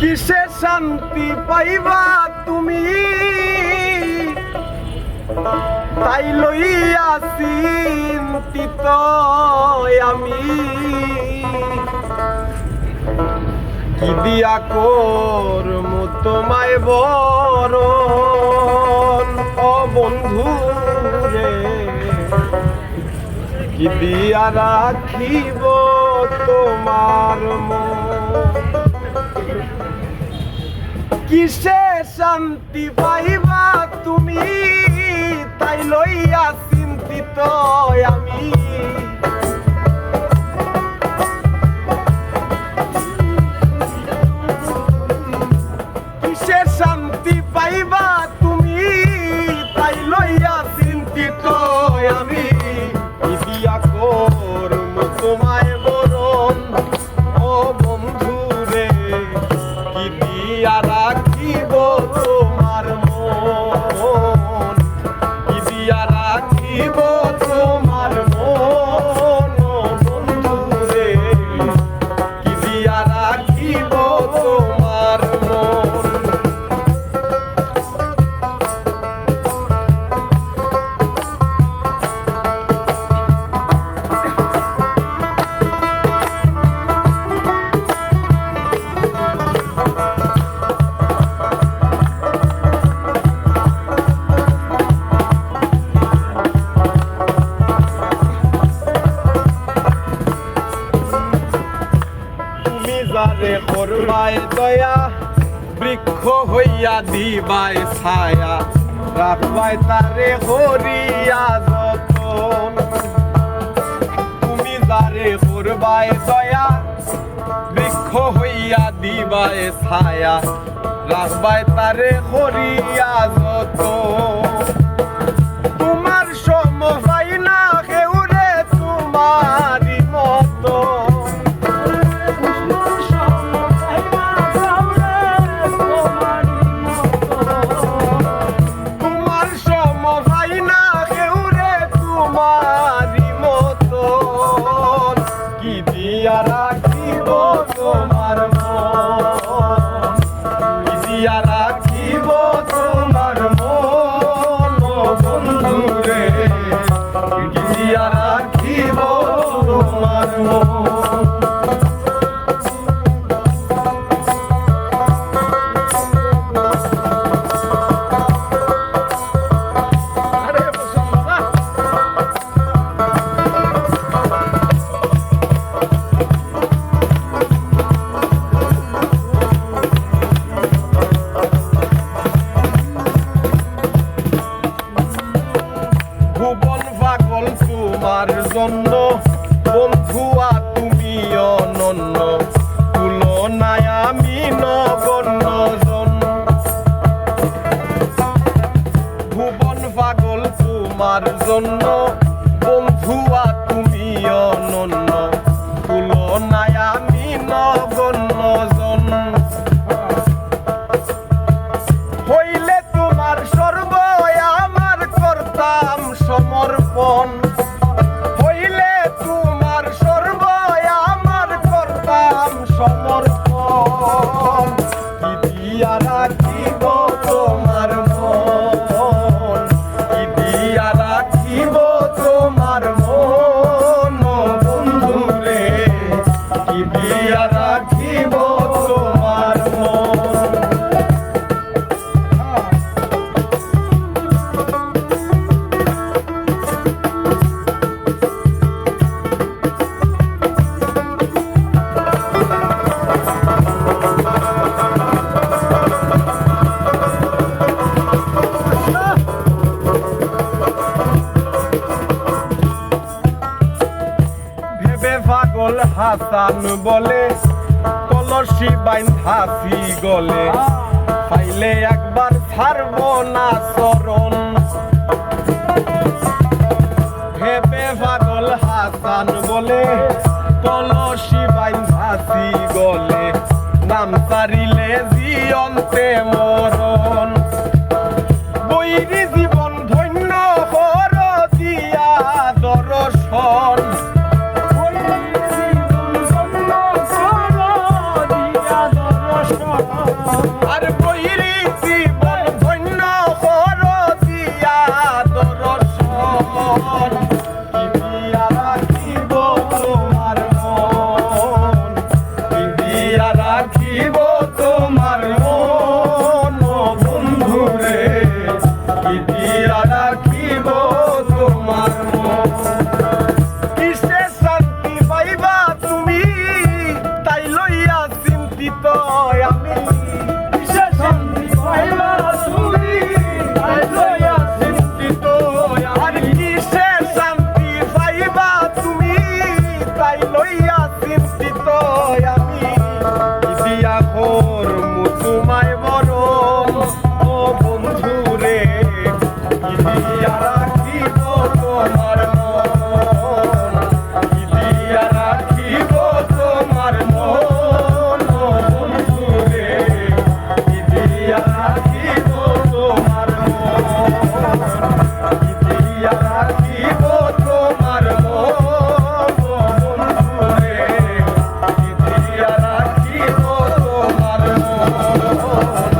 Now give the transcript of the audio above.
কিসে শান্তি পাইবা তুমি তাই লইয়া চিন্তিত আমি কি দিয়া করমু তোমায় বরণ ও বন্ধু রে কি দিয়া রাখিব তোমার মন কিসে শান্তি পাইবা তুমি তাই লইয়া চিন্তিত আমি কিসে শান্তি পাইবা তুমি তাই লইয়া চিন্তিত আমি দিয়া করম তোমায় বরণ ও বন্ধু রে কি দিয়া রাখিব তোমার মন কি দিয়া রাখিব তোমার মন ও বন্ধু রে কি দিয়া রাখিব তোমার মন যারে করবায় দয়া বৃক্ষ হইয়া দিবায় ছায়া রাখবায় তারে হরিয়া যতন তুমি যারে করবায় দয়া বৃক্ষ হইয়া দিবায় ছায়া রাখবায় তারে হরিয়া যতন তোমার সময় না কেউ রে তোমারই মতো রাখিব তোমার মন দিয়া রাখিব তোমার মন বন্ধু রে দিয়া রাখিব তোমার মন তোমার জন্য বন্ধুয়া তুমি অনন্য তুলনায় আমি নগণ্য জন ভুবন পাগল তোমার জন্য বন্ধুয়া তুমি অনন্য তুলনায় আমি নগণ্য জন হইলে তোমার সর্ব আমার করতাম সমর্পণ সমর্পণ কি দিয়া রাখিব তোমার মন কি দিয়া রাখিব তোমার মন বন্ধু রে কি দিয়া রাখিব তোমার মন পাগল হাসান বলে কলসি বাইন্ধাছি গলে পাইলে একবার ছাড়ব না চরণ ভেবে পাগল হাসান বলে কলসি বাইন্ধাছি গলে নাম তারিলে জিয়ন্তে মরণ বৈরি জীবন ধন্য কর দিয়া দর্শন আর বৈরি জীবন ধন্য কর দিয়া দর্শন কি দিয়া রাখিব তোমার মন কি দিয়া রাখিব তোমার মন ও বন্ধুরে কি দিয়া রাখিব তোমার মন কিসে শান্তি পাইবা তুমি তাই লইয়া চিন্তিত আমি কিসে শান্তি পাইবা তুমি তাই লইয়া চিন্তিত আর কিসে শান্তি পাইবা তুমি তাই লইয়া চিন্তিত আমি দিয়া করমু তোমায় বরণ ও বন্ধুরে কি দিয়া রাখিব তোমার মন কি দিয়া রাখিব তোমার মন ও বন্ধুরে কি দিয়া রাখিব তোমার মন কি দিয়া রাখিব তোমার মন ও বন্ধুরে কি দিয়া রাখিব তোমার মন